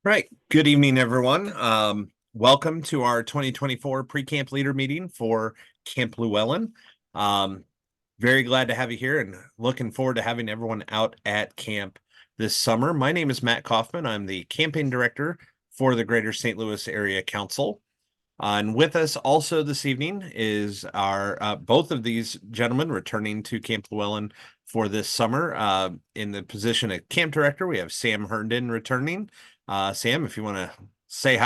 Right. Good evening, everyone. Welcome to our 2024 pre-camp leader meeting for Camp Lewallen. Very glad to have you here and looking forward to having everyone out at camp this summer. My name is Matt Kaufman. I'm the campaign director for the Greater St. Louis Area Council. And with us also this evening is our both of these gentlemen returning to Camp Lewallen for this summer. In the position of camp director, we have Sam Herndon returning. Sam, if you want to say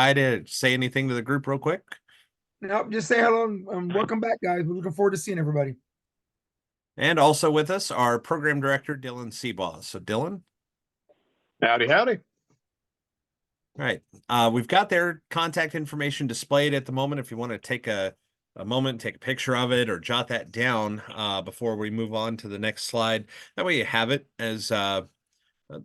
anything to the group real quick. Nope, just say hello and welcome back, guys. We're looking forward to seeing everybody. And also with us, our program director, Dylan Seabaugh. So Dylan. Howdy, howdy. All right. We've got their contact information displayed at the moment. If you want to take a moment, take a picture of it or jot that down before we move on to the next slide. That way you have it. As I'd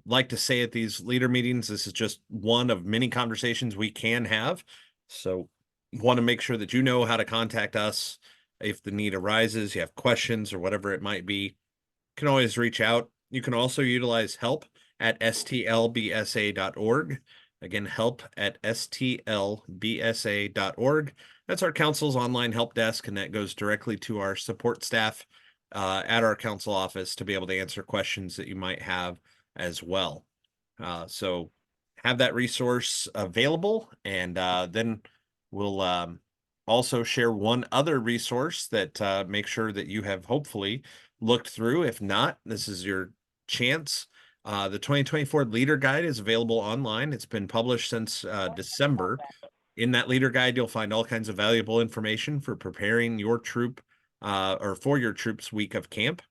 like to say at these leader meetings, this is just one of many conversations we can have. So want to make sure that you know how to contact us if the need arises, you have questions or whatever it might be. You can always reach out. You can also utilize help at stlbsa.org. Again, help at stlbsa.org. That's our council's online help desk, and that goes directly to our support staff at our council office to be able to answer questions that you might have as well. So have that resource available, and then we'll also share one other resource that make sure that you have hopefully looked through. If not, this is your chance. The 2024 Leader Guide is available online. It's been published since December. In that Leader Guide, you'll find all kinds of valuable information for preparing your troop or for your troops week of camp.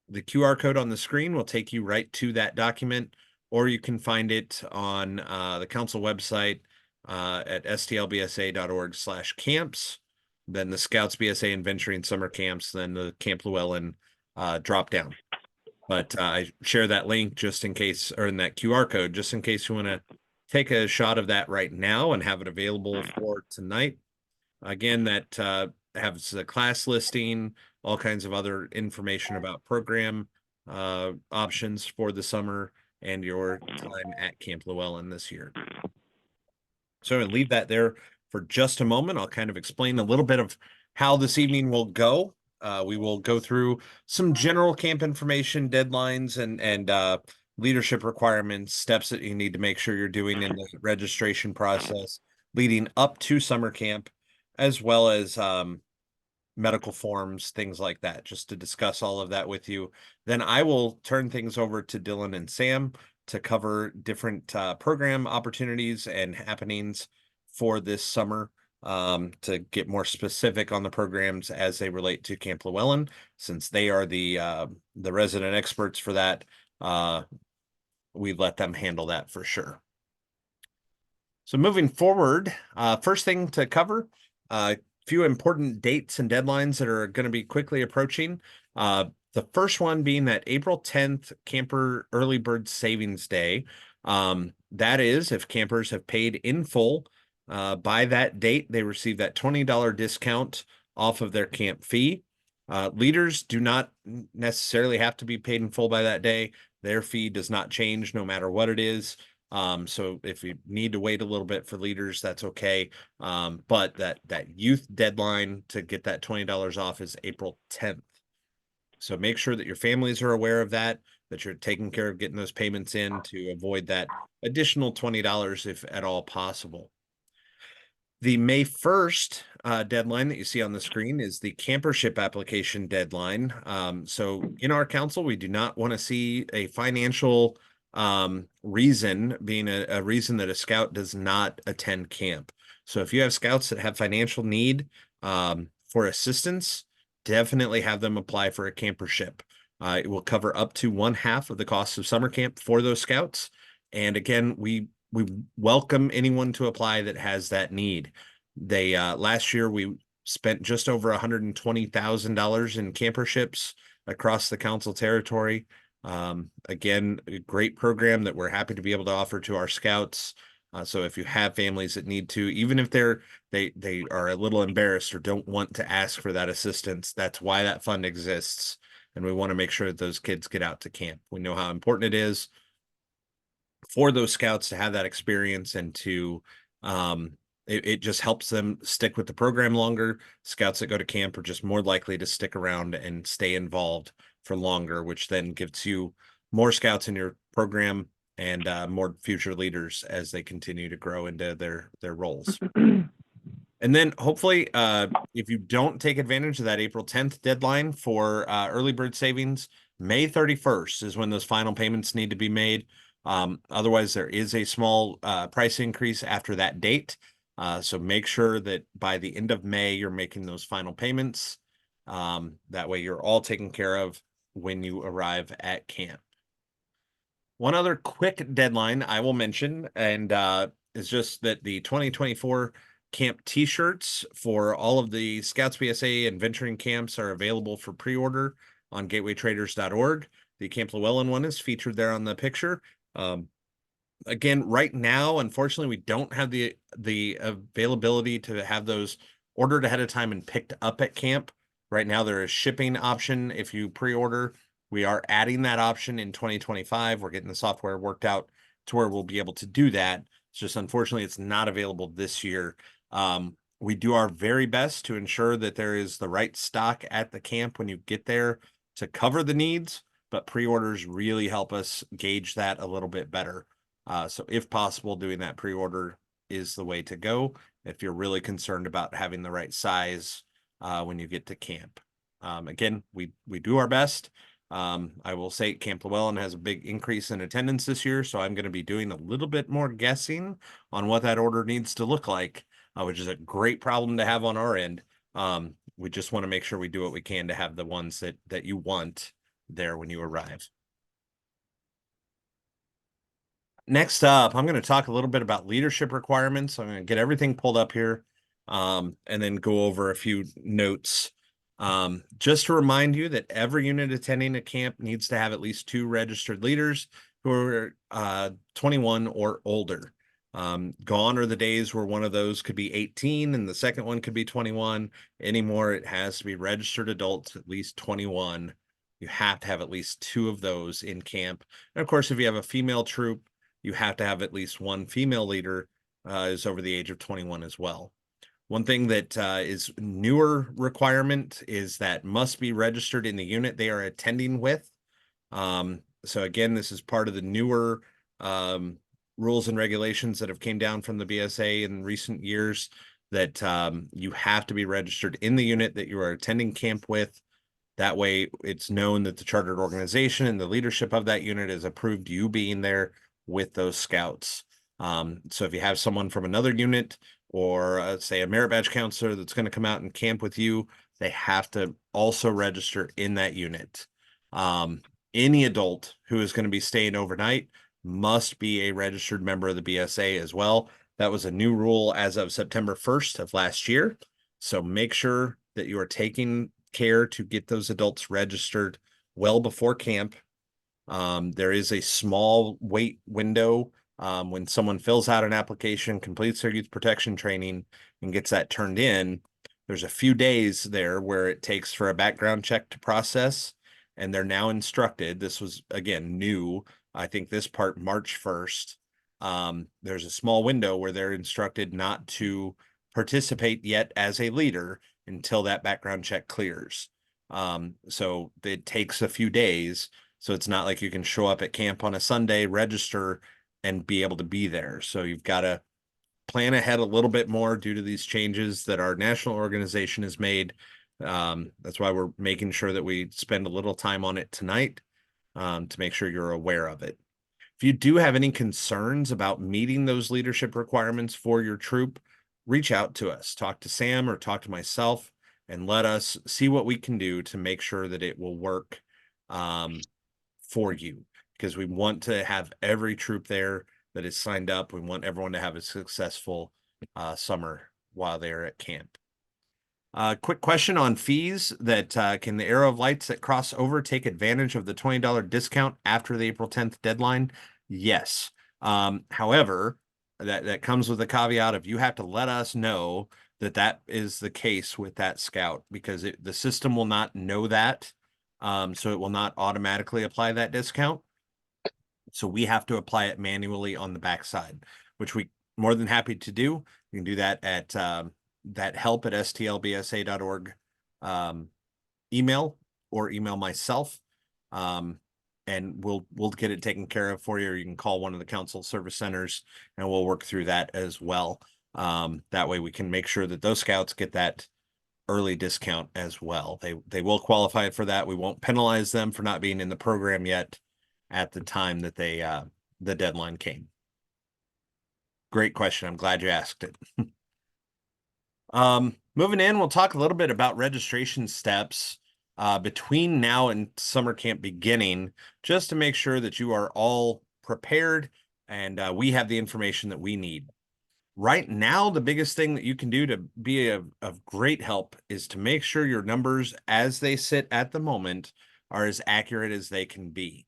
The QR code on the screen will take you right to that document, or you can find it on the council website at stlbsa.org/camps, then the Scouts BSA and Venturing Summer Camps, then the Camp Lewallen drop down. But I share that link just in case, or in that QR code, just in case you want to take a shot of that right now and have it available for tonight. Again, that has the class listing, all kinds of other information about program options for the summer and your time at Camp Lewallen this year. So I'll leave that there for just a moment. I'll kind of explain a little bit of how this evening will go. We will go through some general camp information, deadlines, and leadership requirements, steps that you need to make sure you're doing in the registration process leading up to summer camp, as well as medical forms, things like that, just to discuss all of that with you. Then I will turn things over to Dylan and Sam to cover different program opportunities and happenings for this summer, to get more specific on the programs as they relate to Camp Lewallen, since they are the resident experts for that. We let them handle that for sure. So moving forward, first thing to cover, few important dates and deadlines that are going to be quickly approaching. The first one being that April 10th, Camper Early Bird Savings Day. That is, if campers have paid in full by that date, they receive that $20 discount off of their camp fee. Leaders do not necessarily have to be paid in full by that day. Their fee does not change no matter what it is. So if you need to wait a little bit for leaders, that's okay. But that youth deadline to get that $20 off is April 10th. So make sure that your families are aware of that you're taking care of getting those payments in to avoid that additional $20 if at all possible. The May 1st deadline that you see on the screen is the campership application deadline. So in our council, we do not want to see a financial reason being a reason that a scout does not attend camp. So if you have scouts that have financial need for assistance, definitely have them apply for a campership. It will cover up to 1/2 of the cost of summer camp for those scouts. And again, we welcome anyone to apply that has that need. They last year we spent just over $120,000 in camperships across the council territory. Again, a great program that we're happy to be able to offer to our scouts. So if you have families that need to, even if they are a little embarrassed or don't want to ask for that assistance, that's why that fund exists. And we want to make sure that those kids get out to camp. We know how important it is. for those scouts to have that experience and to it just helps them stick with the program longer. Scouts that go to camp are just more likely to stick around and stay involved for longer, which then gives you more scouts in your program and more future leaders as they continue to grow into their roles. And then hopefully, if you don't take advantage of that April 10th deadline for early bird savings, May 31st is when those final payments need to be made. Otherwise, there is a small price increase after that date. So make sure that by the end of May, you're making those final payments. That way you're all taken care of when you arrive at camp. One other quick deadline I will mention, and is just that the 2024 camp t-shirts for all of the Scouts BSA and venturing camps are available for pre-order on gatewaytraders.org. The Camp Lewallen one is featured there on the picture. Again, right now, unfortunately, we don't have the availability to have those ordered ahead of time and picked up at camp. Right now, there is shipping option if you pre-order. We are adding that option in 2025. We're getting the software worked out to where we'll be able to do that. It's just unfortunately, it's not available this year. We do our very best to ensure that there is the right stock at the camp when you get there to cover the needs, but pre-orders really help us gauge that a little bit better. So if possible, doing that pre-order is the way to go if you're really concerned about having the right size when you get to camp. Again, we do our best. I will say Camp Lewallen has a big increase in attendance this year, so I'm going to be doing a little bit more guessing on what that order needs to look like, which is a great problem to have on our end. We just want to make sure we do what we can to have the ones that you want there when you arrive. Next up, I'm going to talk a little bit about leadership requirements. I'm going to get everything pulled up here, and then go over a few notes. Just to remind you that every unit attending a camp needs to have at least 2 registered leaders who are 21 or older. Gone are the days where one of those could be 18 and the second one could be 21. Anymore, it has to be registered adults, at least 21. You have to have at least 2 of those in camp. And of course, if you have a female troop, you have to have at least 1 female leader is over the age of 21 as well. One thing that is newer requirement is that must be registered in the unit they are attending with. So again, this is part of the newer rules and regulations that have came down from the BSA in recent years, that you have to be registered in the unit that you are attending camp with. That way it's known that the chartered organization and the leadership of that unit has approved you being there with those scouts. So if you have someone from another unit or say a merit badge counselor that's going to come out and camp with you, they have to also register in that unit. Any adult who is going to be staying overnight must be a registered member of the BSA as well. That was a new rule as of September 1st of last year. So make sure that you are taking care to get those adults registered well before camp. There is a small wait window when someone fills out an application, completes their youth protection training, and gets that turned in. There's a few days there where it takes for a background check to process, and they're now instructed. This was, again, new. I think this part, March 1st. There's a small window where they're instructed not to participate yet as a leader until that background check clears. So it takes a few days. So it's not like you can show up at camp on a Sunday, register, and be able to be there. So you've got to plan ahead a little bit more due to these changes that our national organization has made. That's why we're making sure that we spend a little time on it tonight to make sure you're aware of it. If you do have any concerns about meeting those leadership requirements for your troop, reach out to us, talk to Sam or talk to myself, and let us see what we can do to make sure that it will work for you, because we want to have every troop there that is signed up. We want everyone to have a successful summer while they're at camp. Quick question on fees: that can the Arrow of Lights that cross over take advantage of the $20 discount after the April 10th deadline? Yes. However, that comes with a caveat of you have to let us know that is the case with that scout, because the system will not know that. So it will not automatically apply that discount. So we have to apply it manually on the backside, which we more than happy to do. You can do that at that help@stlbsa.org email, or email myself. And we'll get it taken care of for you, or you can call one of the council service centers and we'll work through that as well. That way we can make sure that those scouts get that early discount as well. They will qualify for that. We won't penalize them for not being in the program yet at the time that the deadline came. Great question. I'm glad you asked it. Moving in, we'll talk a little bit about registration steps between now and summer camp beginning, just to make sure that you are all prepared and we have the information that we need. Right now, the biggest thing that you can do to be of great help is to make sure your numbers as they sit at the moment are as accurate as they can be.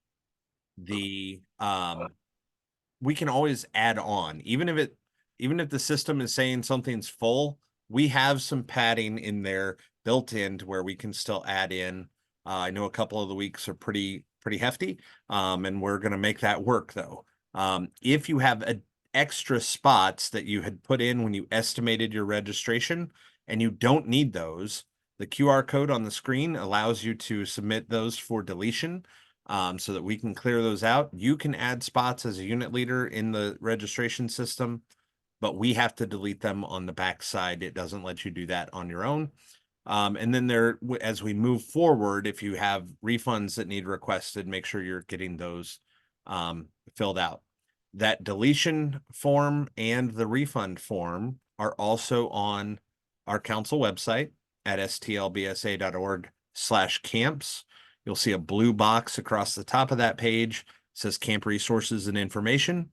We can always add on, even if the system is saying something's full, we have some padding in there built in to where we can still add in. I know a couple of the weeks are pretty hefty, and we're going to make that work though. If you have extra spots that you had put in when you estimated your registration and you don't need those, the QR code on the screen allows you to submit those for deletion, so that we can clear those out. You can add spots as a unit leader in the registration system, but we have to delete them on the back side. It doesn't let you do that on your own. And then as we move forward, if you have refunds that need requested, make sure you're getting those filled out. That deletion form and the refund form are also on our council website at stlbsa.org/camps. You'll see a blue box across the top of that page. It says Camp Resources and Information.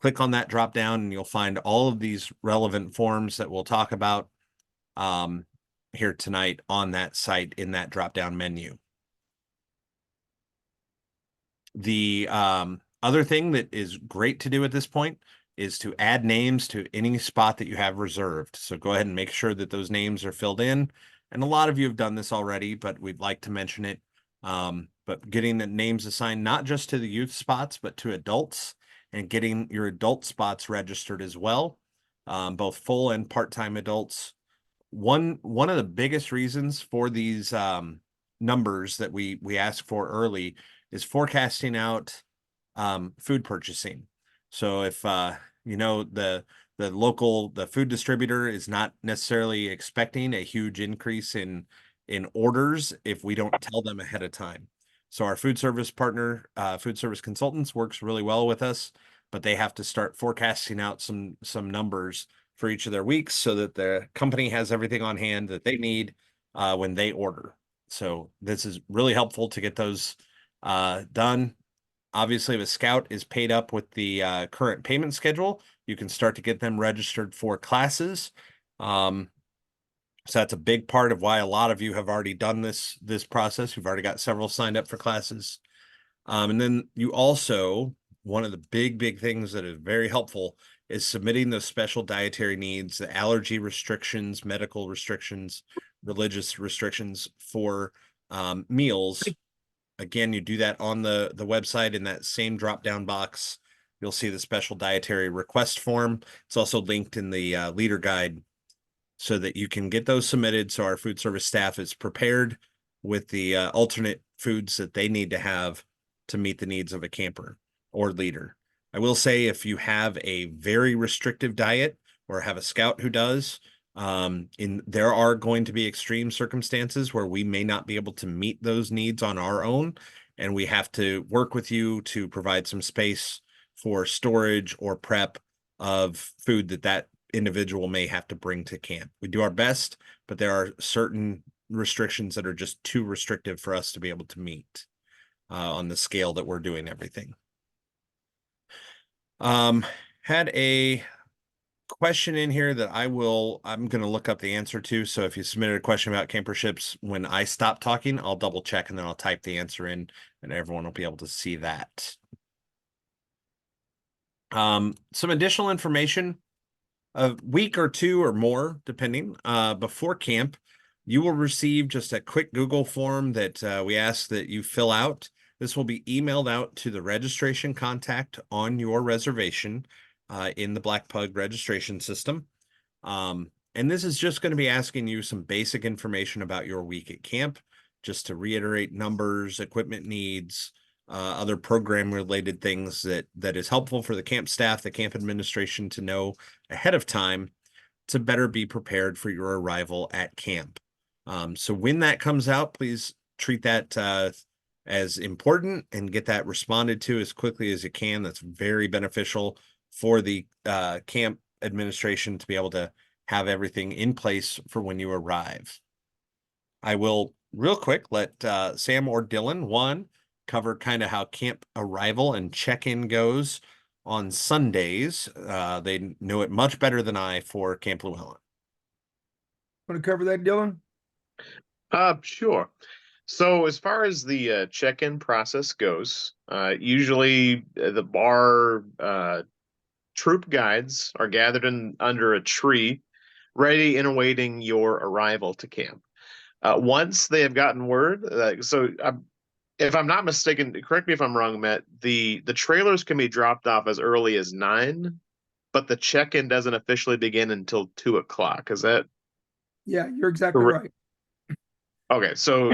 Click on that drop down and you'll find all of these relevant forms that we'll talk about here tonight on that site in that drop down menu. The other thing that is great to do at this point is to add names to any spot that you have reserved. So go ahead and make sure that those names are filled in. And a lot of you have done this already, but we'd like to mention it. But getting the names assigned not just to the youth spots, but to adults, and getting your adult spots registered as well, both full and part-time adults. One of the biggest reasons for these numbers that we ask for early is forecasting out food purchasing. So if the food distributor is not necessarily expecting a huge increase in orders if we don't tell them ahead of time. So our food service partner, food service consultants, works really well with us, but they have to start forecasting out some numbers for each of their weeks so that the company has everything on hand that they need when they order. So this is really helpful to get those done. Obviously, if a scout is paid up with the current payment schedule, you can start to get them registered for classes. So that's a big part of why a lot of you have already done this process. You've already got several signed up for classes. And then you also, one of the big things that is very helpful is submitting those special dietary needs, the allergy restrictions, medical restrictions, religious restrictions for meals. Again, you do that on the website in that same drop-down box. You'll see the special dietary request form. It's also linked in the leader guide so that you can get those submitted so our food service staff is prepared with the alternate foods that they need to have to meet the needs of a camper or leader. I will say if you have a very restrictive diet or have a scout who does, there are going to be extreme circumstances where we may not be able to meet those needs on our own, and we have to work with you to provide some space for storage or prep of food that individual may have to bring to camp. We do our best, but there are certain restrictions that are just too restrictive for us to be able to meet on the scale that we're doing everything. Had a question in here that I'm going to look up the answer to. So if you submitted a question about camperships, when I stop talking, I'll double check and then I'll type the answer in and everyone will be able to see that. Some additional information, a week or two or more, depending, before camp, you will receive just a quick Google form that we ask that you fill out. This will be emailed out to the registration contact on your reservation in the Black Pug registration system. And this is just going to be asking you some basic information about your week at camp, just to reiterate numbers, equipment needs, other program related things that is helpful for the camp staff, the camp administration to know ahead of time to better be prepared for your arrival at camp. So when that comes out, please treat that as important and get that responded to as quickly as you can. That's very beneficial for the camp administration to be able to have everything in place for when you arrive. I will real quick let Sam or Dylan cover kind of how camp arrival and check-in goes on Sundays. They know it much better than I for Camp Lewallen. Want to cover that, Dylan? Sure. So as far as the check-in process goes, usually the bar troop guides are gathered under a tree, ready and awaiting your arrival to camp. Once they have gotten word, if I'm not mistaken, correct me if I'm wrong, Matt, the trailers can be dropped off as early as 9, but the check-in doesn't officially begin until 2 o'clock. Is that Yeah, you're exactly correct? right. Okay, so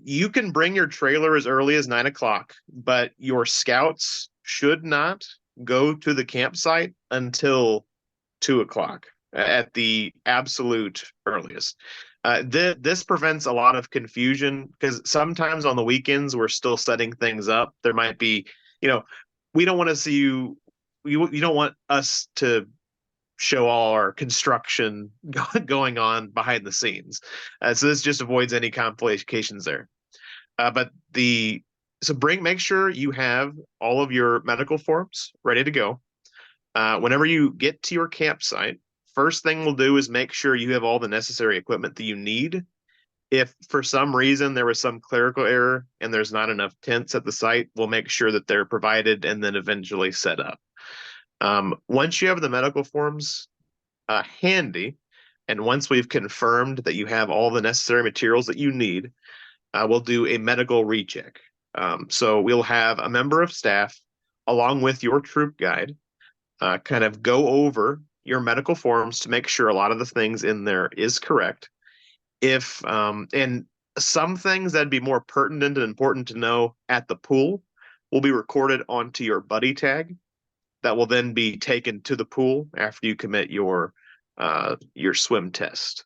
you can bring your trailer as early as 9 o'clock, but your scouts should not go to the campsite until 2 o'clock at the absolute earliest. This prevents a lot of confusion because sometimes on the weekends we're still setting things up. There might be, we don't want to see you. You don't want us to show all our construction going on behind the scenes. So this just avoids any complications there. Make sure you have all of your medical forms ready to go. Whenever you get to your campsite, first thing we'll do is make sure you have all the necessary equipment that you need. If for some reason there was some clerical error and there's not enough tents at the site, we'll make sure that they're provided and then eventually set up. Once you have the medical forms handy, and once we've confirmed that you have all the necessary materials that you need, we'll do a medical recheck. So we'll have a member of staff along with your troop guide kind of go over your medical forms to make sure a lot of the things in there is correct. And some things that'd be more pertinent and important to know at the pool will be recorded onto your buddy tag that will then be taken to the pool after you commit your swim test.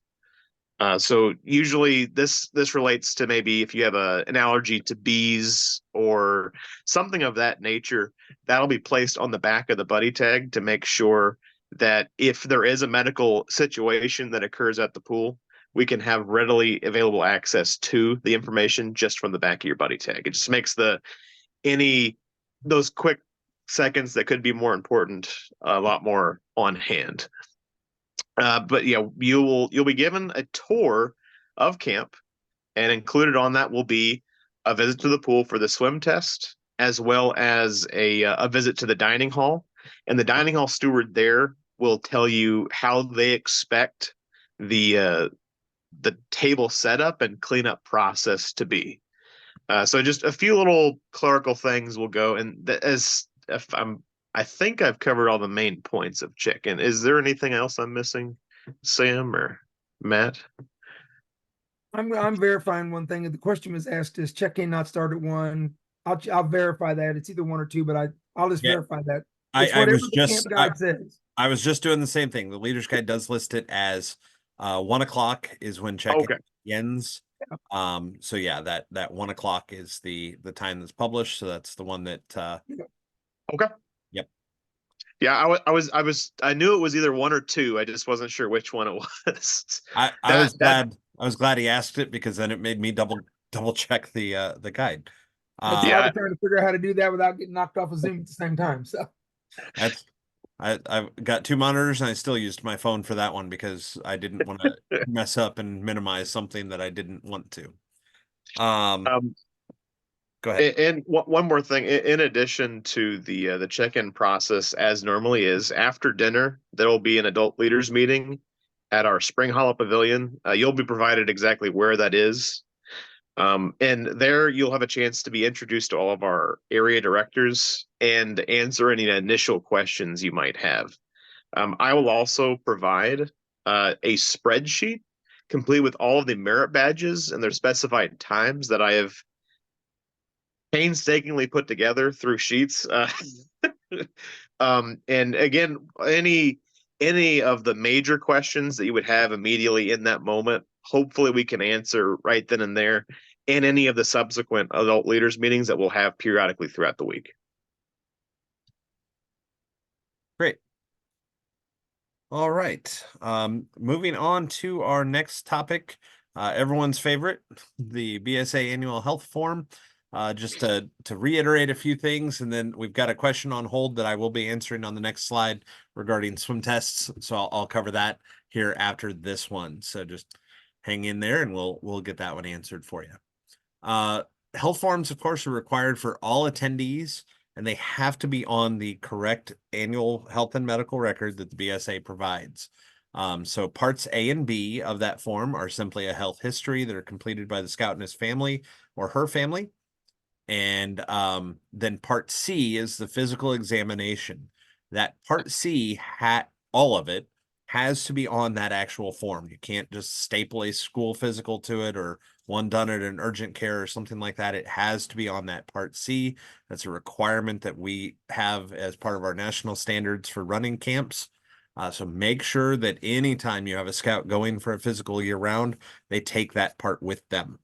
So usually this relates to maybe if you have an allergy to bees or something of that nature, that'll be placed on the back of the buddy tag to make sure that if there is a medical situation that occurs at the pool, we can have readily available access to the information just from the back of your buddy tag. It just makes those quick seconds that could be more important a lot more on hand. But yeah, you'll be given a tour of camp, and included on that will be a visit to the pool for the swim test, as well as a visit to the dining hall. And the dining hall steward there will tell you how they expect the table setup and cleanup process to be. So just a few little clerical things will go, and I think I've covered all the main points of check-in. Is there anything else I'm missing, Sam or Matt? I'm verifying one thing. The question was asked, is check-in not start at 1? I'll verify that. It's either 1 or 2, but I'll just verify that. It's whatever the camp guide says. I was just doing the same thing. The leader's guide does list it as 1 o'clock is when check-in ends. So yeah, that 1 o'clock is the time that's published. So that's the one that Okay. Yep. Yeah, I knew it was either 1 or 2. I just wasn't sure which one it was. I was glad he asked it, because then it made me double check the guide. That's why I was trying to figure out how to do that without getting knocked off of Zoom at the same time. So I've got 2 monitors, and I still used my phone for that one because I didn't want to mess up and minimize something that I didn't want to. Go ahead. And one more thing, in addition to the check-in process, as normally is, after dinner there will be an adult leaders meeting at our Spring Hollow Pavilion. You'll be provided exactly where that is. And there you'll have a chance to be introduced to all of our area directors and answer any initial questions you might have. I will also provide a spreadsheet complete with all of the merit badges and their specified times that I have painstakingly put together through sheets. And again, any of the major questions that you would have immediately in that moment, hopefully we can answer right then and there, and any of the subsequent adult leaders meetings that we'll have periodically throughout the week. Great. All right. Moving on to our next topic, everyone's favorite, the BSA annual health form. Just to reiterate a few things, and then we've got a question on hold that I will be answering on the next slide regarding swim tests. So I'll cover that here after this one. So just hang in there and we'll get that one answered for you. Health forms, of course, are required for all attendees, and they have to be on the correct annual health and medical record that the BSA provides. So parts A and B of that form are simply a health history that are completed by the scout and his family or her family. And then part C is the physical examination. That part C, all of it, has to be on that actual form. You can't just staple a school physical to it or one done at an urgent care or something like that. It has to be on that part C. That's a requirement that we have as part of our national standards for running camps. So make sure that anytime you have a scout going for a physical year round, they take that part with them.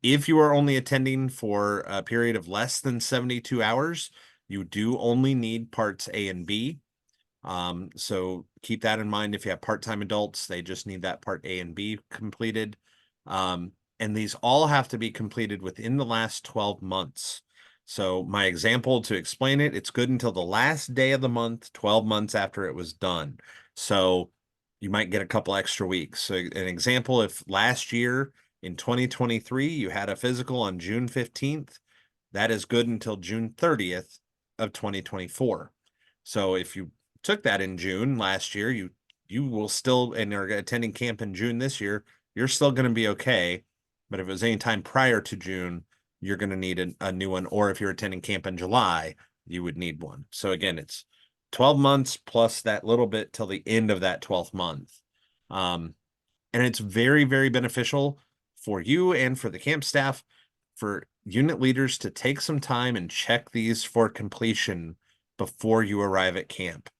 If you are only attending for a period of less than 72 hours, you do only need parts A and B. So keep that in mind. If you have part-time adults, they just need that part A and B completed. And these all have to be completed within the last 12 months. So my example to explain it, it's good until the last day of the month, 12 months after it was done. So you might get a couple extra weeks. So an example, if last year in 2023, you had a physical on June 15th, that is good until June 30th of 2024. So if you took that in June last year, you will still, and are attending camp in June this year, you're still going to be okay. But if it was any time prior to June, you're going to need a new one. Or if you're attending camp in July, you would need one. So again, it's 12 months plus that little bit till the end of that 12th month. And it's very, very beneficial for you and for the camp staff, for unit leaders to take some time and check these for completion before you arrive at camp.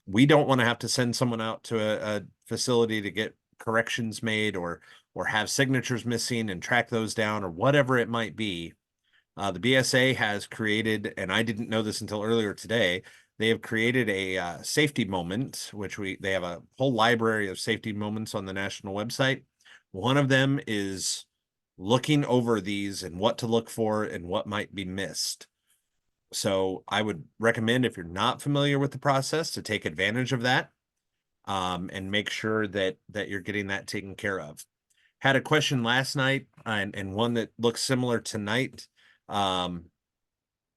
We don't want to have to send someone out to a facility to get corrections made or have signatures missing and track those down or whatever it might be. The BSA has created, and I didn't know this until earlier today, they have created a safety moment, which they have a whole library of safety moments on the national website. One of them is looking over these and what to look for and what might be missed. So I would recommend, if you're not familiar with the process, to take advantage of that and make sure that you're getting that taken care of. Had a question last night and one that looks similar tonight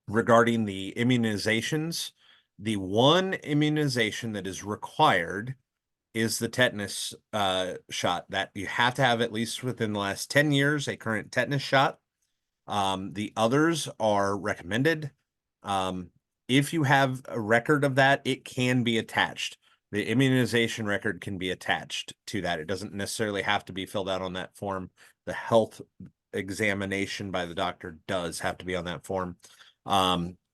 regarding the immunizations. The one immunization that is required is the tetanus shot, that you have to have at least within the last 10 years a current tetanus shot. The others are recommended. If you have a record of that, it can be attached. The immunization record can be attached to that. It doesn't necessarily have to be filled out on that form. The health examination by the doctor does have to be on that form.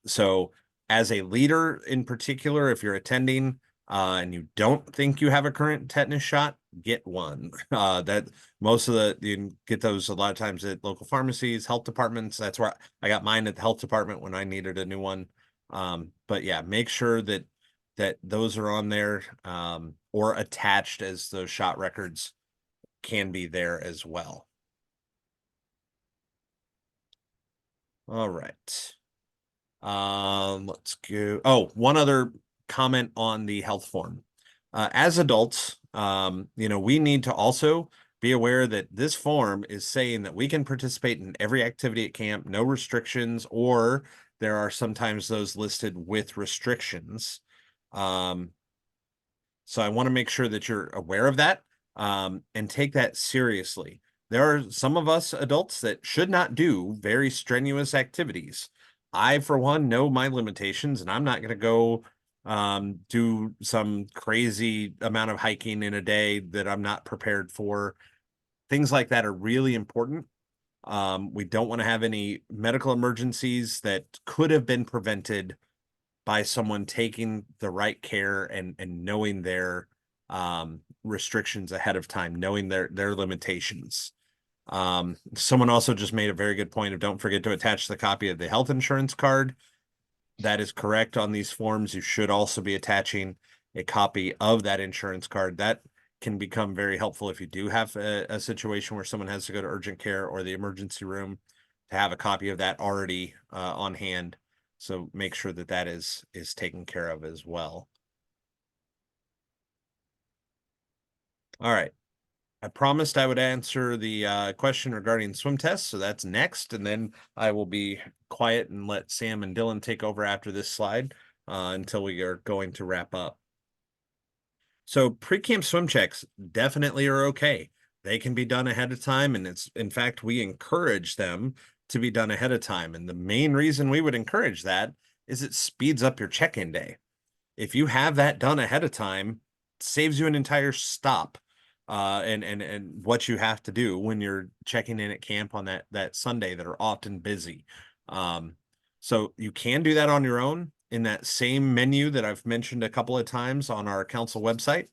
So as a leader in particular, if you're attending and you don't think you have a current tetanus shot, get one. That most of you can get those a lot of times at local pharmacies, health departments. That's where I got mine at the health department when I needed a new one. But yeah, make sure that those are on there or attached, as those shot records can be there as well. All right. Let's go. Oh, one other comment on the health form. As adults, we need to also be aware that this form is saying that we can participate in every activity at camp, no restrictions, or there are sometimes those listed with restrictions. So I want to make sure that you're aware of that and take that seriously. there are some of us adults that should not do very strenuous activities. I, for one, know my limitations, and I'm not going to go do some crazy amount of hiking in a day that I'm not prepared for. Things like that are really important. We don't want to have any medical emergencies that could have been prevented by someone taking the right care and knowing their restrictions ahead of time, knowing their limitations. Someone also just made a very good point of don't forget to attach the copy of the health insurance card. That is correct on these forms. You should also be attaching a copy of that insurance card. That can become very helpful if you do have a situation where someone has to go to urgent care or the emergency room, to have a copy of that already on hand. So make sure that that is taken care of as well. All right. I promised I would answer the question regarding swim tests, so that's next, and then I will be quiet and let Sam and Dylan take over after this slide until we are going to wrap up. So pre-camp swim checks definitely are okay. They can be done ahead of time, and in fact, we encourage them to be done ahead of time. And the main reason we would encourage that is it speeds up your check-in day. If you have that done ahead of time, it saves you an entire stop and what you have to do when you're checking in at camp on that Sunday that are often busy. So you can do that on your own in that same menu that I've mentioned a couple of times on our council website.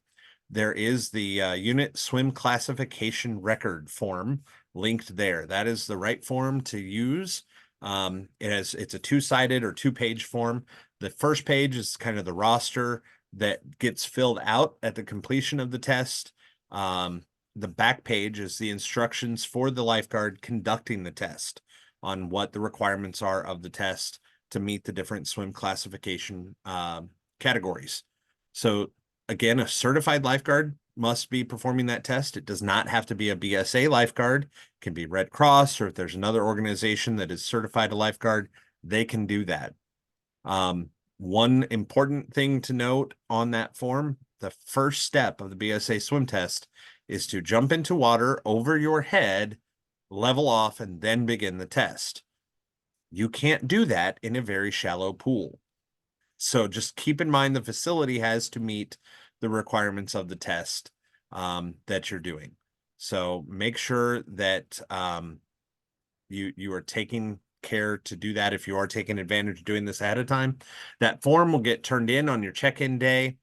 There is the unit swim classification record form linked there. That is the right form to use. It's a two-sided or two-page form. The first page is kind of the roster that gets filled out at the completion of the test. The back page is the instructions for the lifeguard conducting the test on what the requirements are of the test to meet the different swim classification categories. So again, a certified lifeguard must be performing that test. It does not have to be a BSA lifeguard. It can be Red Cross, or if there's another organization that is certified a lifeguard, they can do that. One important thing to note on that form, the first step of the BSA swim test is to jump into water over your head, level off, and then begin the test. You can't do that in a very shallow pool. So just keep in mind the facility has to meet the requirements of the test that you're doing. So make sure that you are taking care to do that if you are taking advantage of doing this ahead of time. That form will get turned in on your check-in day.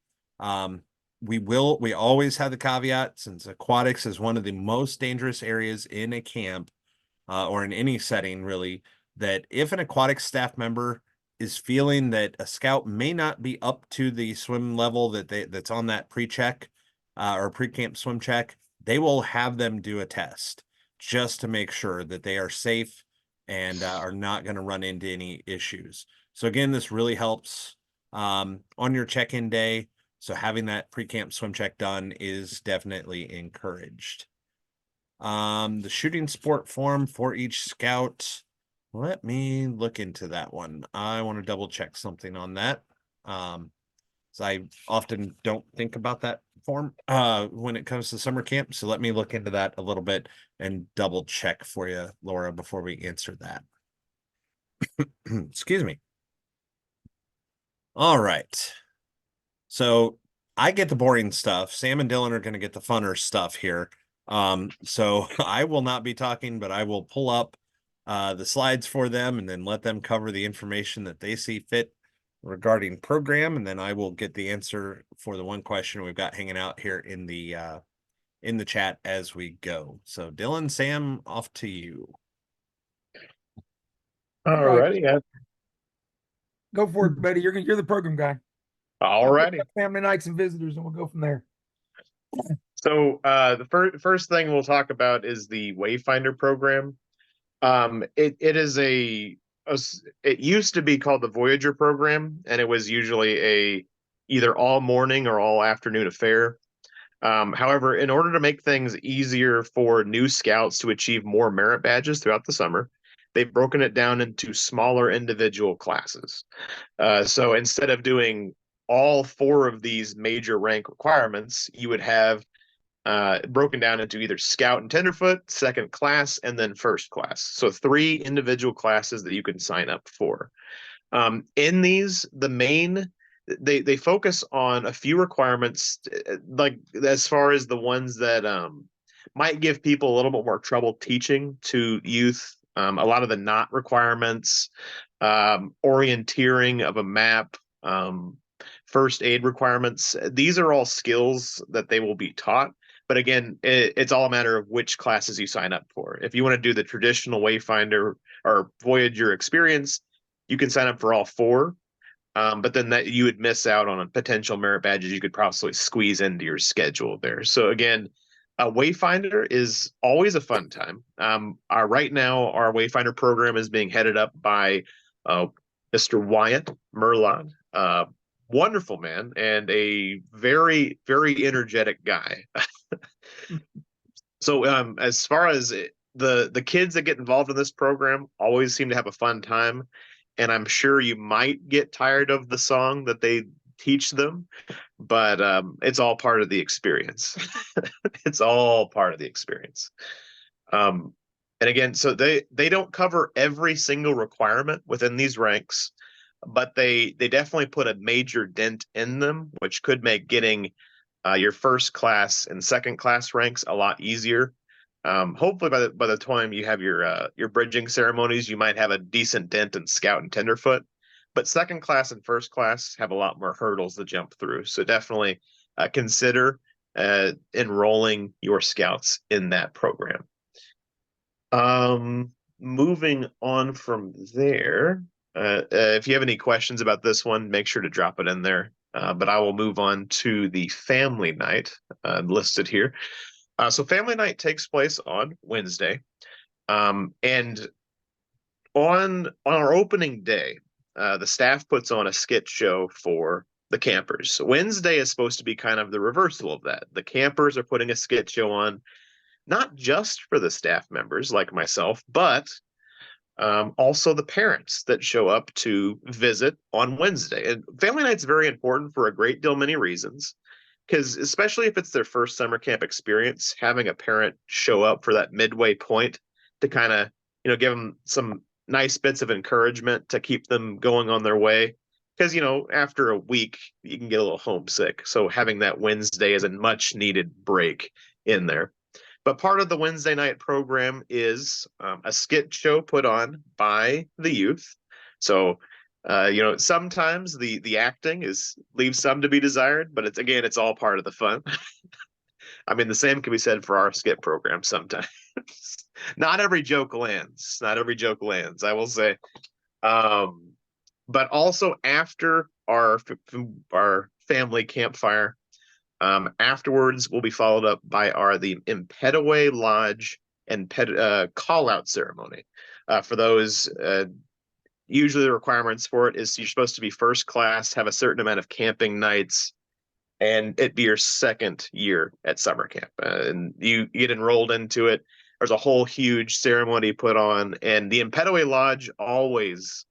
We always have the caveat, since aquatics is one of the most dangerous areas in a camp or in any setting really, that if an aquatic staff member is feeling that a scout may not be up to the swim level that's on that pre-check or pre-camp swim check, they will have them do a test just to make sure that they are safe and are not going to run into any issues. So again, this really helps on your check-in day. So having that pre-camp swim check done is definitely encouraged. The shooting sport form for each scout. Let me look into that one. I want to double check something on that. So I often don't think about that form when it comes to summer camp. So let me look into that a little bit and double check for you, Laura, before we answer that. Excuse me. All right. So I get the boring stuff. Sam and Dylan are going to get the funner stuff here. So I will not be talking, but I will pull up the slides for them and then let them cover the information that they see fit regarding program. And then I will get the answer for the one question we've got hanging out here in the chat as we go. So Dylan, Sam, off to you. All righty. Go for it, buddy. You're the program guy. All righty. Family nights and visitors, and we'll go from there. So the first thing we'll talk about is the Wayfinder program. It is it used to be called the Voyager program, and it was usually a either all morning or all afternoon affair. However, in order to make things easier for new scouts to achieve more merit badges throughout the summer, they've broken it down into smaller individual classes. So instead of doing all 4 of these major rank requirements, you would have broken down into either Scout and Tenderfoot, second class, and then first class. So 3 individual classes that you can sign up for. In these, they focus on a few requirements, like as far as the ones that might give people a little bit more trouble teaching to youth. A lot of the knot requirements, orienteering of a map, first aid requirements. These are all skills that they will be taught. But again, it's all a matter of which classes you sign up for. If you want to do the traditional Wayfinder or Voyager experience, you can sign up for all 4. But then that you would miss out on potential merit badges you could probably squeeze into your schedule there. So again, Wayfinder is always a fun time. Right now, our Wayfinder program is being headed up by Mr. Wyatt Merlon. Wonderful man and a very, very energetic guy. So as far as the kids that get involved in this program always seem to have a fun time. And I'm sure you might get tired of the song that they teach them, but it's all part of the experience. It's all part of the experience. And again, so they don't cover every single requirement within these ranks, but they definitely put a major dent in them, which could make getting your first class and second class ranks a lot easier. Hopefully by the time you have your bridging ceremonies, you might have a decent dent in Scout and Tenderfoot. But second class and first class have a lot more hurdles to jump through. So definitely consider enrolling your scouts in that program. Moving on from there, if you have any questions about this one, make sure to drop it in there. But I will move on to the family night listed here. So family night takes place on Wednesday. And on our opening day, the staff puts on a skit show for the campers. So Wednesday is supposed to be kind of the reversal of that. The campers are putting a skit show on, not just for the staff members like myself, but also the parents that show up to visit on Wednesday. And family night's very important for a great deal many reasons, because especially if it's their first summer camp experience, having a parent show up for that midway point to kind of, give them some nice bits of encouragement to keep them going on their way. Because, after a week, you can get a little homesick. So having that Wednesday is a much needed break in there. But part of the Wednesday night program is a skit show put on by the youth. So, sometimes the acting leaves some to be desired, but it's all part of the fun. I mean, the same can be said for our skit program sometimes. Not every joke lands. Not every joke lands, I will say. But also after our family campfire, afterwards will be followed up by the Impedaway Lodge and call out ceremony. For those, usually the requirements for it is you're supposed to be first class, have a certain amount of camping nights, and it be your second year at summer camp. And you get enrolled into it. There's a whole huge ceremony put on, and the Impedaway Lodge always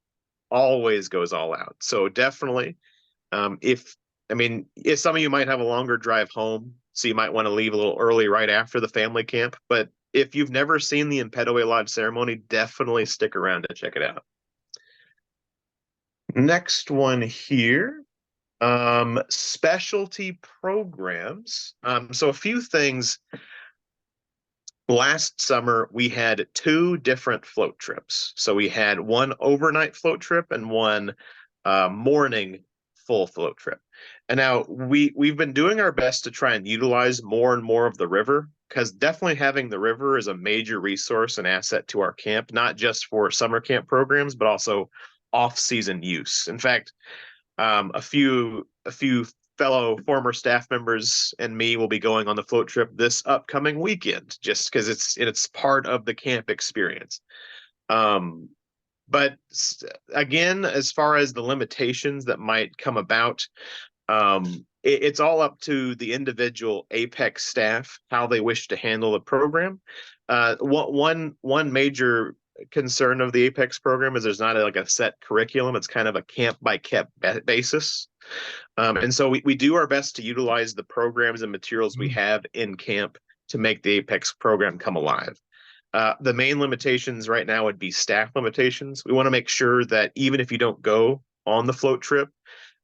goes all out. So definitely, if some of you might have a longer drive home, so you might want to leave a little early right after the family camp. But if you've never seen the Impedaway Lodge ceremony, definitely stick around to check it out. Next one here, specialty programs. So a few things. Last summer, we had 2 different float trips. So we had one overnight float trip and one morning full float trip. And now we've been doing our best to try and utilize more and more of the river, because definitely having the river is a major resource and asset to our camp, not just for summer camp programs, but also off-season use. In fact, a few fellow former staff members and me will be going on the float trip this upcoming weekend, just because it's part of the camp experience. But again, as far as the limitations that might come about, it's all up to the individual Apex staff, how they wish to handle the program. One major concern of the Apex program is there's not a set curriculum. It's kind of a camp by camp basis. And so we do our best to utilize the programs and materials we have in camp to make the Apex program come alive. The main limitations right now would be staff limitations. We want to make sure that even if you don't go on the float trip,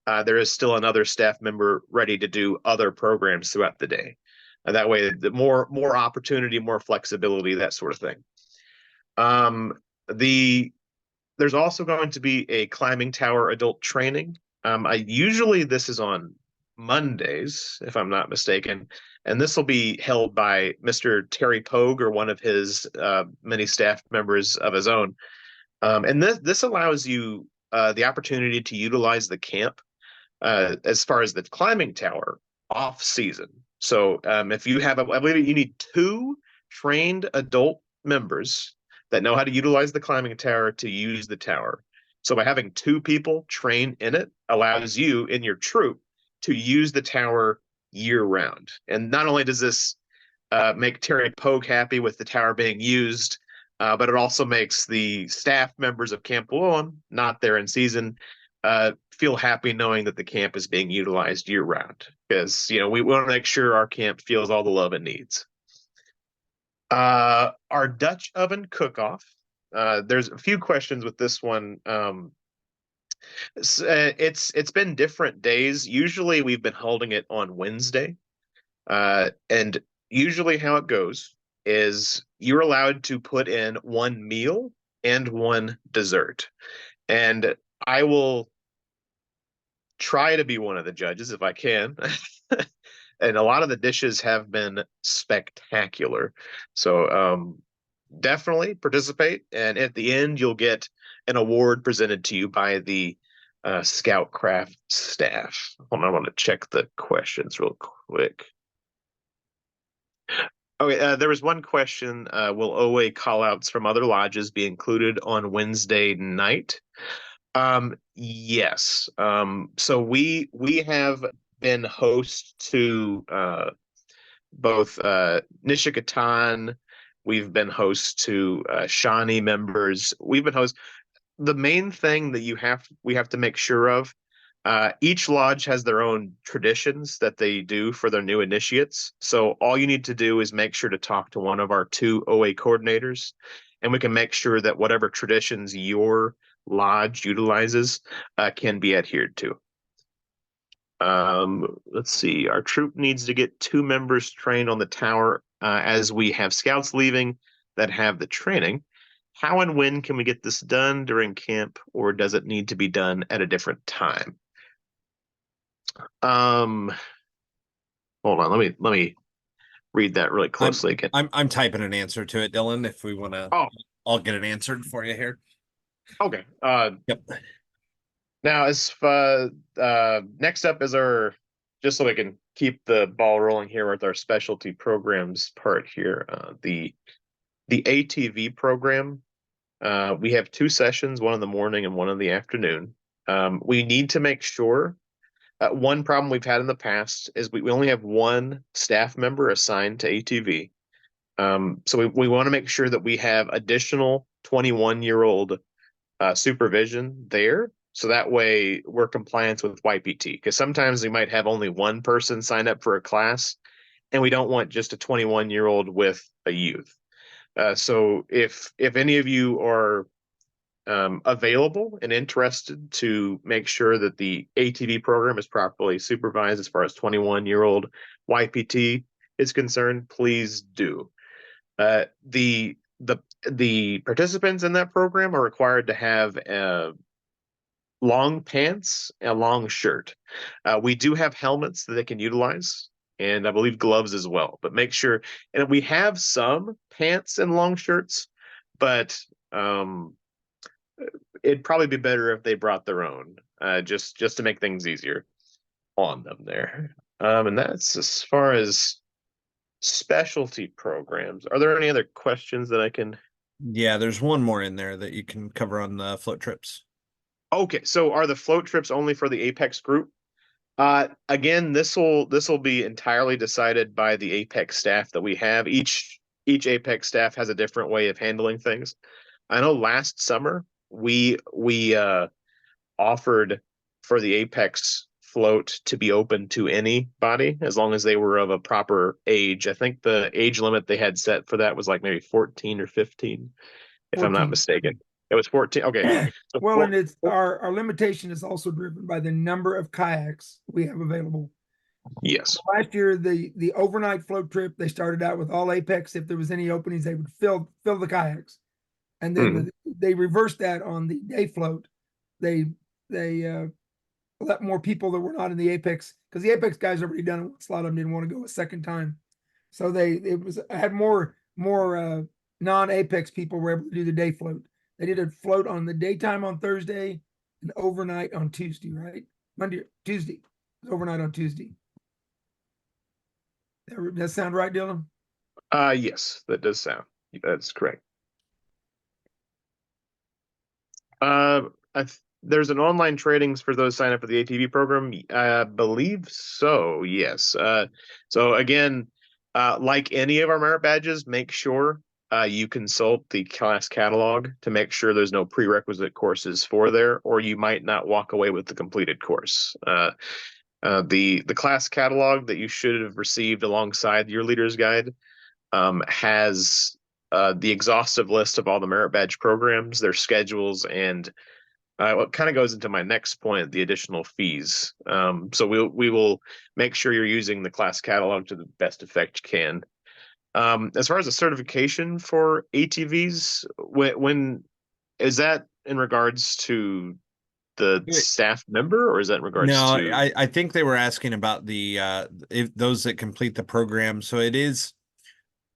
there is still another staff member ready to do other programs throughout the day. That way, the more opportunity, more flexibility, that sort of thing. There's also going to be a climbing tower adult training. Usually this is on Mondays, if I'm not mistaken, and this will be held by Mr. Terry Pogue or one of his many staff members of his own. And this allows you the opportunity to utilize the camp as far as the climbing tower off season. So if you have, I believe you need 2 trained adult members that know how to utilize the climbing tower to use the tower. So by having 2 people trained in it allows you in your troop to use the tower year round. And not only does this make Terry Pogue happy with the tower being used, but it also makes the staff members of Camp Lewallen, not there in season, feel happy knowing that the camp is being utilized year round. Because, you know, we want to make sure our camp feels all the love it needs. Our Dutch oven cook-off. There's a few questions with this one. It's been different days. Usually we've been holding it on Wednesday. And usually how it goes is you're allowed to put in 1 meal and 1 dessert. And I will try to be one of the judges if I can. And a lot of the dishes have been spectacular. So definitely participate. And at the end, you'll get an award presented to you by the Scout Craft staff. Hold on, I want to check the questions real quick. Okay, there was one question. Will OA callouts from other lodges be included on Wednesday night? Yes. So we have been host to both Nishikatan. We've been host to Shawnee members. We've been host. The main thing that we have to make sure of, each lodge has their own traditions that they do for their new initiates. So all you need to do is make sure to talk to one of our 2 OA coordinators, and we can make sure that whatever traditions your lodge utilizes can be adhered to. Let's see. Our troop needs to get 2 members trained on the tower as we have scouts leaving that have the training. How and when can we get this done during camp, or does it need to be done at a different time? Hold on. Let me read that really closely again. I'm typing an answer to it, Dylan. If we want to, I'll get it answered for you here. Okay. Yep. Now, as next up is our, just so we can keep the ball rolling here with our specialty programs part here, the ATV program. We have 2 sessions, one in the morning and one in the afternoon. We need to make sure. One problem we've had in the past is we only have 1 staff member assigned to ATV. So we want to make sure that we have additional 21-year-old supervision there. So that way we're compliant with YPT, because sometimes we might have only 1 person sign up for a class, and we don't want just a 21-year-old with a youth. So if any of you are available and interested to make sure that the ATV program is properly supervised as far as 21-year-old YPT is concerned, please do. The participants in that program are required to have long pants and a long shirt. We do have helmets that they can utilize, and I believe gloves as well. But make sure, and we have some pants and long shirts, but it'd probably be better if they brought their own, just to make things easier on them there. And that's as far as specialty programs. Are there any other questions that I can? Yeah, there's one more in there that you can cover on the float trips. Okay, so are the float trips only for the Apex group? Again, this will be entirely decided by the Apex staff that we have. Each Apex staff has a different way of handling things. I know last summer we offered for the Apex float to be open to anybody as long as they were of a proper age. I think the age limit they had set for that was like maybe 14 or 15, if I'm not 14. mistaken. It was 14. Okay. So Well, and it's our limitation is also driven by the number of kayaks we have available. yes. Last year, the overnight float trip, they started out with all Apex. If there was any openings, they would fill the kayaks, and then they reversed that on the day float. They let more people that were not in the Apex, because the Apex guys already done it. A lot of them didn't want to go a second time, so had more non-Apex people were able to do the day float. They did a float on the daytime on Thursday and overnight on Tuesday, right? Tuesday, overnight on Tuesday. That sound right, Dylan? Yes, that does sound. That's correct. There's an online tradings for those sign up for the ATV program. I believe so. Yes. So again, like any of our merit badges, make sure you consult the class catalog to make sure there's no prerequisite courses for there, or you might not walk away with the completed course. The class catalog that you should have received alongside your leader's guide has the exhaustive list of all the merit badge programs, their schedules, and what kind of goes into my next point, the additional fees. So we will make sure you're using the class catalog to the best effect you can. As far as the certification for ATVs, when is that in regards to the staff member, or is that in regards No, to? I think they were asking about the if those that complete the program. So it is,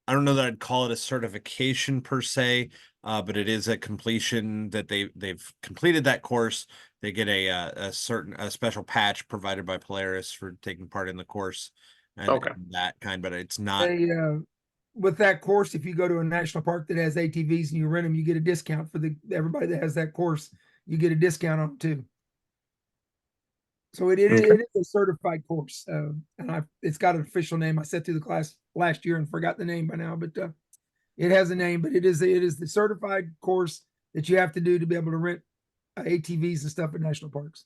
I don't know that I'd call it a certification per se, but it is a completion that they've completed that course. They get a special patch provided by Polaris for taking part in the course and that kind, but it's not. With that course, if you go to a national park that has ATVs and you rent them, you get a discount for everybody that has that course. You get a discount on them too. So it is a certified course, and it's got an official name. I sat through the class last year and forgot the name by now, but it has a name. But it is the certified course that you have to do to be able to rent ATVs and stuff at national parks.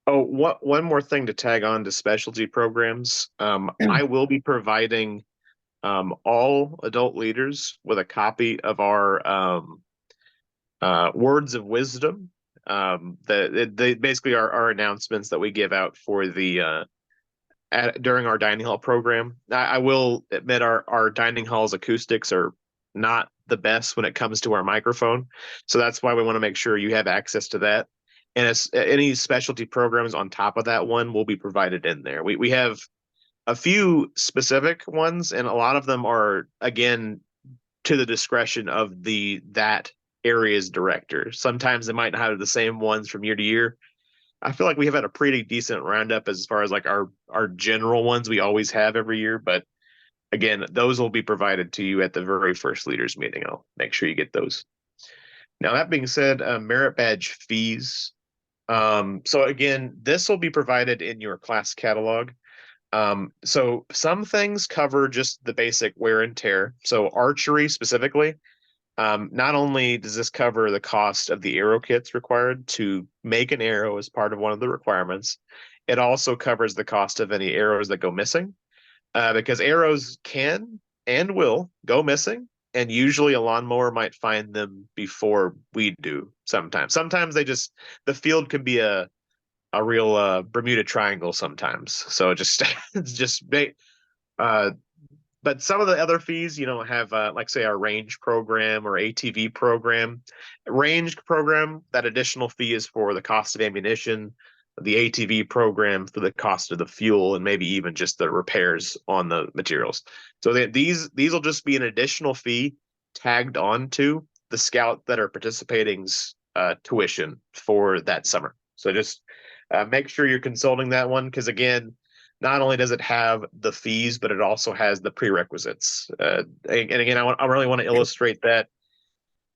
Oh, one more thing to tag on to specialty programs. I will be providing all adult leaders with a copy of our words of wisdom. They basically are our announcements that we give out for the during our dining hall program. I will admit our dining hall's acoustics are not the best when it comes to our microphone, so that's why we want to make sure you have access to that. And it's any specialty programs on top of that one will be provided in there. We have a few specific ones, and a lot of them are again to the discretion of that area's director. Sometimes they might not have the same ones from year to year. I feel like we have had a pretty decent roundup as far as like our general ones we always have every year, but again, those will be provided to you at the very first leaders meeting. I'll make sure you get those. Now, that being said, merit badge fees. So again, this will be provided in your class catalog. So some things cover just the basic wear and tear. So archery specifically, not only does this cover the cost of the arrow kits required to make an arrow as part of one of the requirements, it also covers the cost of any arrows that go missing, because arrows can and will go missing, and usually a lawnmower might find them before we do sometimes. Sometimes the field can be a real Bermuda Triangle sometimes. So it's just but some of the other fees, have like say our range program or ATV program. Range program, that additional fee is for the cost of ammunition. The ATV program for the cost of the fuel and maybe even just the repairs on the materials. So these will just be an additional fee tagged on to the scout that are participating's tuition for that summer. So just make sure you're consulting that one, because again, not only does it have the fees, but it also has the prerequisites. And again, I really want to illustrate that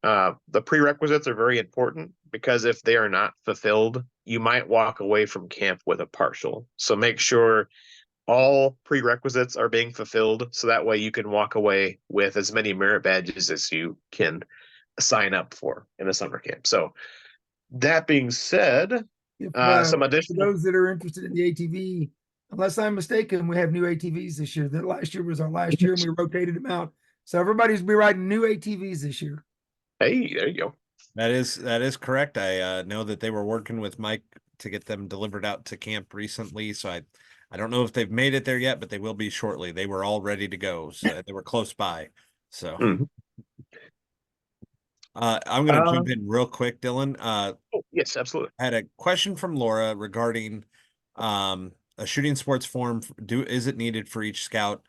the prerequisites are very important, because if they are not fulfilled, you might walk away from camp with a partial. So make sure all prerequisites are being fulfilled, so that way you can walk away with as many merit badges as you can sign up for in the summer camp. So that being said, If Some for additional. those that are interested in the ATV, unless I'm mistaken, we have new ATVs this year. That last year was our last year, and we rotated them out. So everybody's be riding new ATVs this year. Hey, there you go. That is correct. I know that they were working with Mike to get them delivered out to camp recently. So I don't know if they've made it there yet, but they will be shortly. They were all ready to go. So they were close by. So Mhm. I'm gonna jump in real quick, Dylan. Oh, yes, absolutely. I had a question from Laura regarding a shooting sports form. Is it needed for each scout?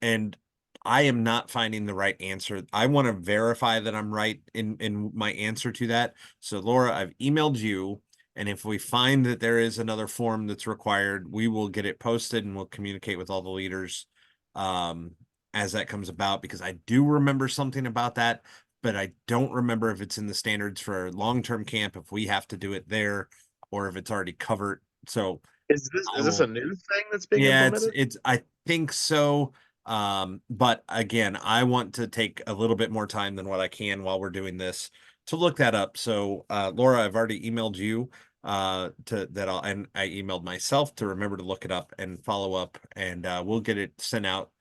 And I am not finding the right answer. I want to verify that I'm right in my answer to that. So Laura, I've emailed you, and if we find that there is another form that's required, we will get it posted and we'll communicate with all the leaders as that comes about, because I do remember something about that, but I don't remember if it's in the standards for long-term camp, if we have to do it there, or if it's already covered. So Is this I is this a will. new thing that's being Yeah, implemented? it's I think so. But again, I want to take a little bit more time than what I can while we're doing this to look that up. So, Laura, I've already emailed you to that and I emailed myself to remember to look it up and follow up, and we'll get it sent out.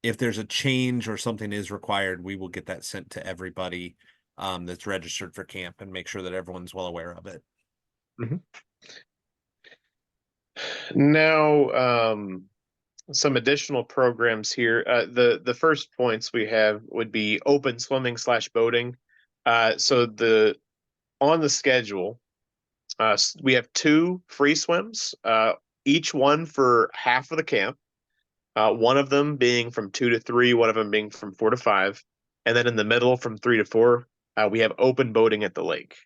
If there's a change or something is required, we will get that sent to everybody that's registered for camp and make sure that everyone's well aware of it. Mhm. Now, some additional programs here. The first points we have would be open swimming / boating. So on the schedule, we have 2 free swims, each one for half of the camp. One of them being from 2 to 3, one of them being from 4 to 5, and then in the middle from 3 to 4, we have open boating at the lake.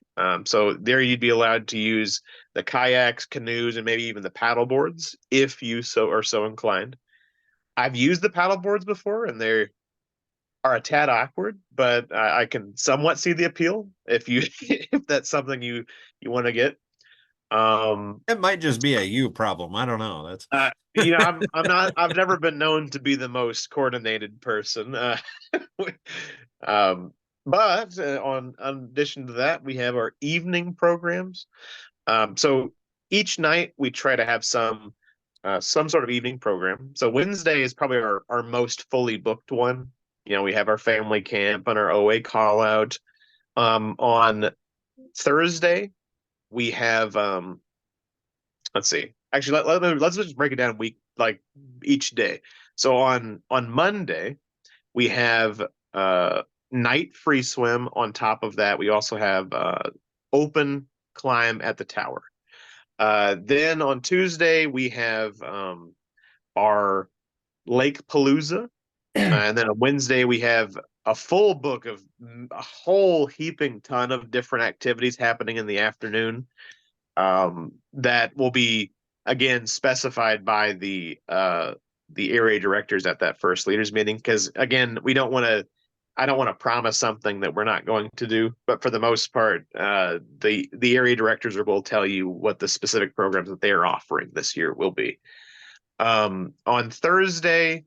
So there you'd be allowed to use the kayaks, canoes, and maybe even the paddle boards if you are so inclined. I've used the paddle boards before, and they are a tad awkward, but I can somewhat see the appeal if you if that's something you want to get. It might just be a you problem. I don't know. That's I've never been known to be the most coordinated person. Um, but on addition to that, we have our evening programs. So each night we try to have some sort of evening program. So Wednesday is probably our most fully booked one. We have our family camp and our OA call out. On Thursday, we have let's see. Actually, let's just break it down each day. So on Monday, we have night free swim. On top of that, we also have open climb at the tower. Then on Tuesday, we have our Lake Palooza. And then on Wednesday, we have a full book of a whole heaping ton of different activities happening in the afternoon that will be, again, specified by the area directors at that first leaders meeting. Because, again, I don't want to promise something that we're not going to do, but for the most part, the area directors will tell you what the specific programs that they are offering this year will be. On Thursday,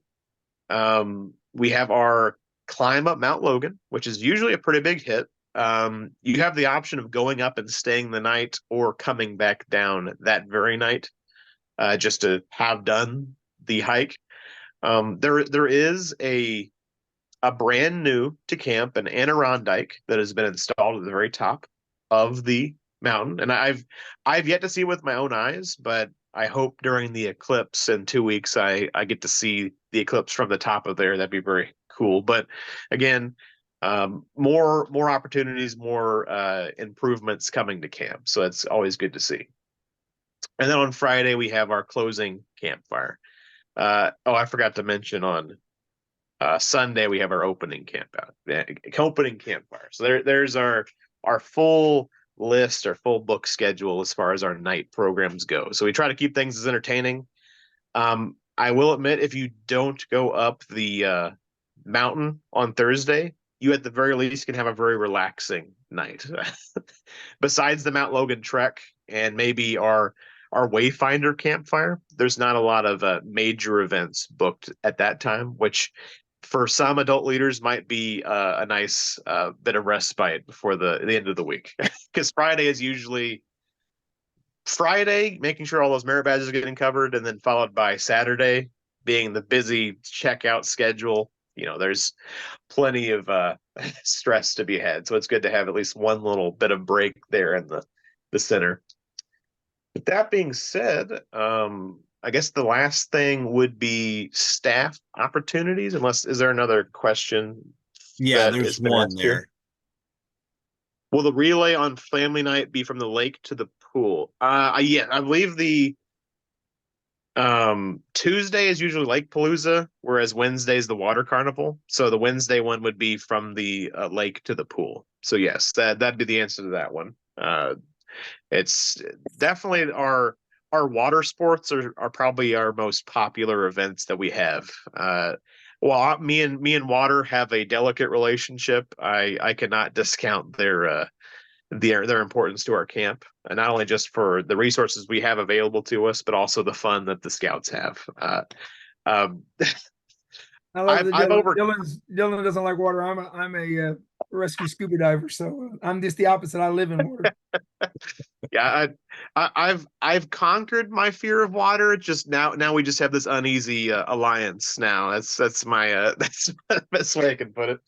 we have our climb up Mount Logan, which is usually a pretty big hit. You have the option of going up and staying the night or coming back down that very night, just to have done the hike. There is a brand new to camp, an Adirondack that has been installed at the very top of the mountain, and I've yet to see it with my own eyes, but I hope during the eclipse in 2 weeks I get to see the eclipse from the top of there. That'd be very cool. But again, more opportunities, more improvements coming to camp, so it's always good to see. And then on Friday we have our closing campfire. I forgot to mention on Sunday we have our opening opening campfire. So there's our full list, our full book schedule as far as our night programs go. So we try to keep things as entertaining. I will admit, if you don't go up the mountain on Thursday, you at the very least can have a very relaxing night. Besides the Mount Logan trek and maybe our Wayfinder campfire, there's not a lot of major events booked at that time, which for some adult leaders might be a nice bit of respite before the end of the week. Because Friday is usually Friday, making sure all those merit badges are getting covered, and then followed by Saturday being the busy checkout schedule. There's plenty of stress to be had. So it's good to have at least one little bit of break there in the center. With that being said, I guess the last thing would be staff opportunities, is there another question? Yeah, that there's has been one asked here? there. Will the relay on family night be from the lake to the pool? Yeah, I believe the Tuesday is usually Lake Palooza, whereas Wednesday is the water carnival. So the Wednesday one would be from the lake to the pool. So yes, that'd be the answer to that one. It's definitely our water sports are probably our most popular events that we have. Well, me and water have a delicate relationship. I cannot discount their importance to our camp, and not only just for the resources we have available to us, but also the fun that the scouts have. Um, I love that I've over Dylan doesn't like water. I'm a rescue scuba diver, so I'm just the opposite. I live in water. yeah I've conquered my fear of water. It's just now we just have this uneasy alliance. Now that's my that's the best way I can put it.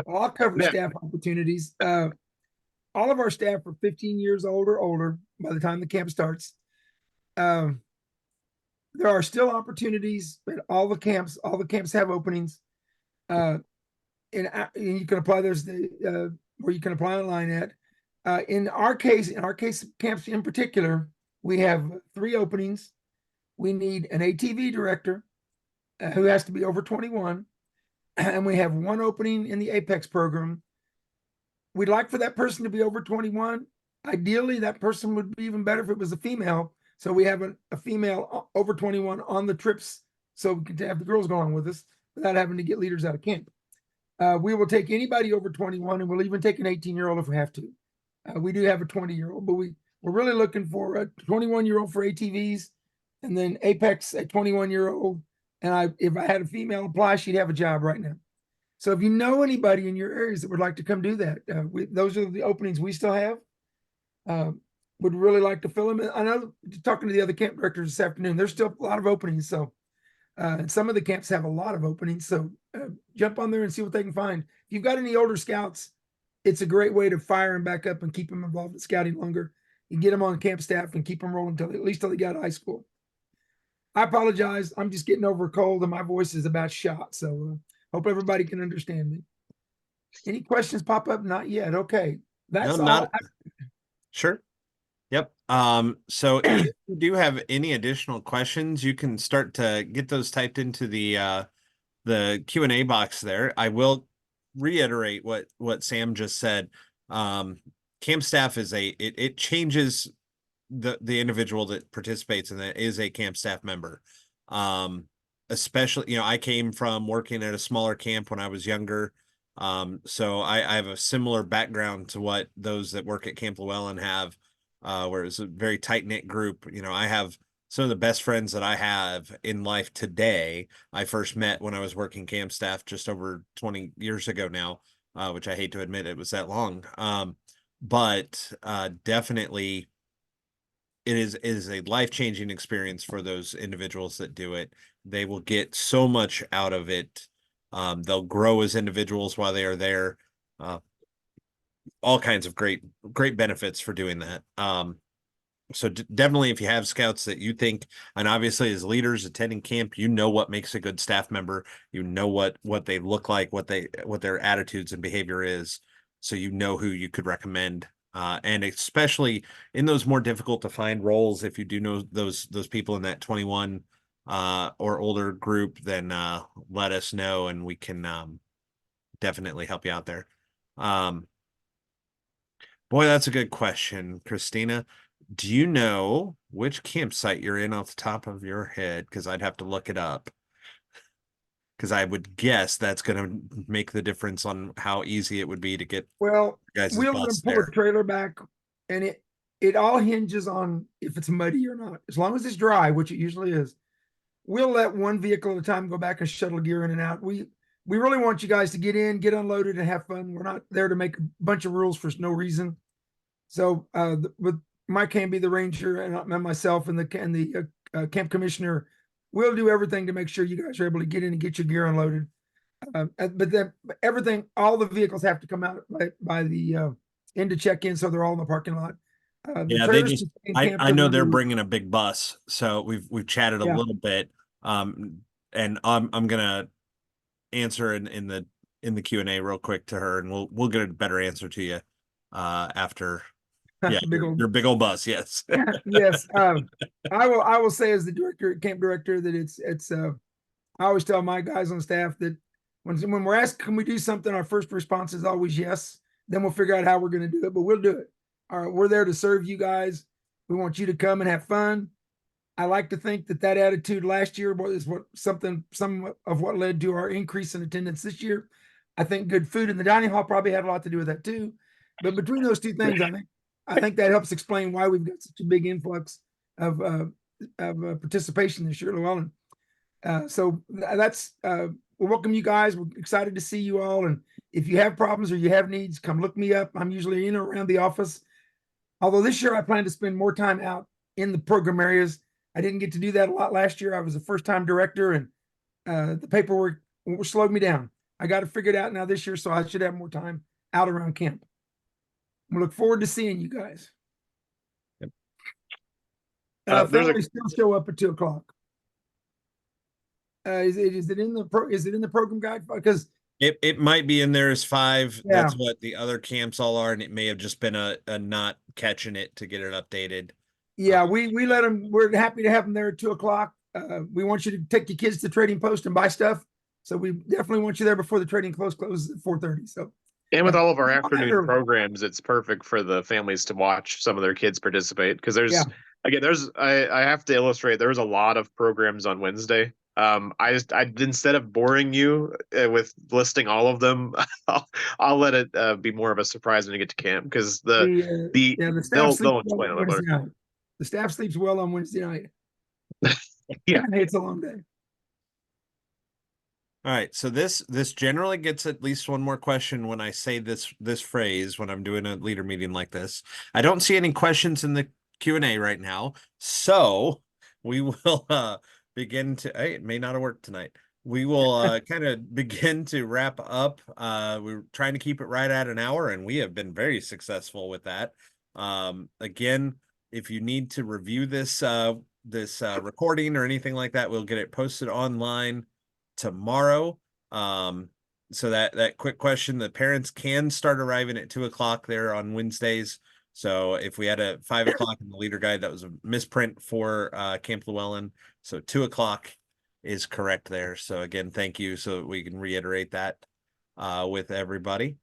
Well, I'll cover Yeah. staff opportunities. All of our staff are 15 years old or older by the time the camp starts. Um, there are still opportunities at all the camps. All the camps have openings. And you can apply those where you can apply online at. In our case, camps in particular, we have 3 openings. We need an ATV director who has to be over 21, and we have 1 opening in the Apex program. We'd like for that person to be over 21. Ideally, that person would be even better if it was a female. So we have a female over 21 on the trips, so we can have the girls go on with us without having to get leaders out of camp. We will take anybody over 21, and we'll even take an 18-year-old if we have to. We do have a 20-year-old, but we're really looking for a 21-year-old for ATVs, and then Apex a 21-year-old. And if I had a female apply, she'd have a job right now. So if you know anybody in your areas that would like to come do that, those are the openings we still have. Would really like to fill them. I know, talking to the other camp directors this afternoon, there's still a lot of openings. So, and some of the camps have a lot of openings. So jump on there and see what they can find. If you've got any older scouts, it's a great way to fire them back up and keep them involved in scouting longer. You get them on camp staff and keep them rolling at least till they got high school. I apologize. I'm just getting over a cold and my voice is about shot. So hope everybody can understand me. Any questions pop up? Not yet. Okay. That's all. Sure. Yep. So if you do have any additional questions, you can start to get those typed into the Q&A box there. I will reiterate what Sam just said. Camp staff is it changes the individual that participates and that is a camp staff member. Especially, I came from working at a smaller camp when I was younger. So I have a similar background to what those that work at Camp Lewallen have, where it's a very tight-knit group. I have some of the best friends that I have in life today. I first met when I was working camp staff just over 20 years ago now, which I hate to admit it was that long. But definitely it is a life-changing experience for those individuals that do it. They will get so much out of it. They'll grow as individuals while they are there. All kinds of great benefits for doing that. So definitely, if you have scouts that you think, and obviously as leaders attending camp, what makes a good staff member, what they look like, what their attitudes and behavior is, so who you could recommend. And especially in those more difficult to find roles, if you do know those people in that 21 or older group, then let us know and we can definitely help you out there. Boy, that's a good question, Christina. Do you know which campsite you're in off the top of your head? Because I'd have to look it up. Because I would guess that's going to make the difference on how easy it would be to get. Well, guys' we'll bus pull there. a trailer back, and it all hinges on if it's muddy or not. As long as it's dry, which it usually is, we'll let one vehicle at a time go back and shuttle gear in and out. We really want you guys to get in, get unloaded, and have fun. We're not there to make a bunch of rules for no reason. So with Mike can be the ranger, and myself and the camp commissioner will do everything to make sure you guys are able to get in and get your gear unloaded. But then everything, all the vehicles have to come out by the end to check in, so they're all in the parking lot. The Yeah, they trailers just, can stay in I, camp I till know the they're end of the week. bringing a big bus, so we've chatted a Yeah. little bit. And I'm gonna answer in the Q&A real quick to her, and we'll get a better answer to you after. Yeah, Big old your big old bus, yes. yes. I will say as the camp director, that it's I always tell my guys on staff that when we're asked, can we do something, our first response is always yes. Then we'll figure out how we're going to do it, but we'll do it. All right, we're there to serve you guys. We want you to come and have fun. I like to think that attitude last year was some of what led to our increase in attendance this year. I think good food in the dining hall probably had a lot to do with that too. But between those two things, I think that helps explain why we've got such a big influx of participation this year, Lewallen. So that's we welcome you guys. We're excited to see you all. And if you have problems or you have needs, come look me up. I'm usually in or around the office. Although this year I plan to spend more time out in the program areas. I didn't get to do that a lot last year. I was a first-time director, and the paperwork slowed me down. I got it figured out now this year, so I should have more time out around camp. We look forward to seeing you guys. Yep. Families still show up at 2:00. Is it in the program guide? Because It might be in there as 5. Yeah. That's what the other camps all are, and it may have just been a not catching it to get it updated. yeah, we let them. We're happy to have them there at 2:00. We want you to take your kids to Trading Post and buy stuff. So we definitely want you there before the trading closes at 4:30. So And with all of our Come on afternoon early. programs, it's perfect for the families to watch some of their kids participate. Because Yeah. I have to illustrate, there was a lot of programs on Wednesday. Instead of boring you with listing all of them, I'll let it be more of a surprise when you get to camp, because the staff they'll sleeps well explain on it later. Wednesday night. The staff sleeps well on Wednesday night. Yeah. It's a long day. All right, so this generally gets at least one more question when I say this phrase when I'm doing a leader meeting like this. I don't see any questions in the Q&A right now, so we will begin to. Hey, it may not have worked tonight. We will kind of begin to wrap up. We're trying to keep it right at an hour, and we have been very successful with that. Again, if you need to review this recording or anything like that, we'll get it posted online tomorrow. So that quick question, the parents can start arriving at 2:00 there on Wednesdays. So if we had a 5:00 in the leader guide, that was a misprint for Camp Lewallen. So 2:00 is correct there. So again, thank you. So we can reiterate that with everybody.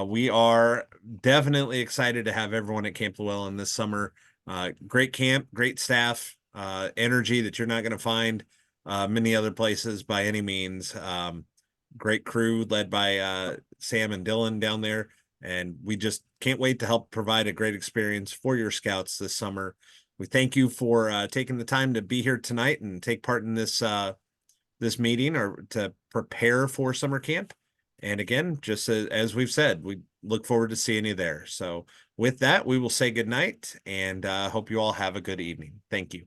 We are definitely excited to have everyone at Camp Lewallen this summer. Great camp, great staff, energy that you're not going to find many other places by any means. Great crew led by Sam and Dylan down there. And we just can't wait to help provide a great experience for your scouts this summer. We thank you for taking the time to be here tonight and take part in this meeting or to prepare for summer camp. And again, just as we've said, we look forward to seeing you there. So with that, we will say good night and hope you all have a good evening. Thank you.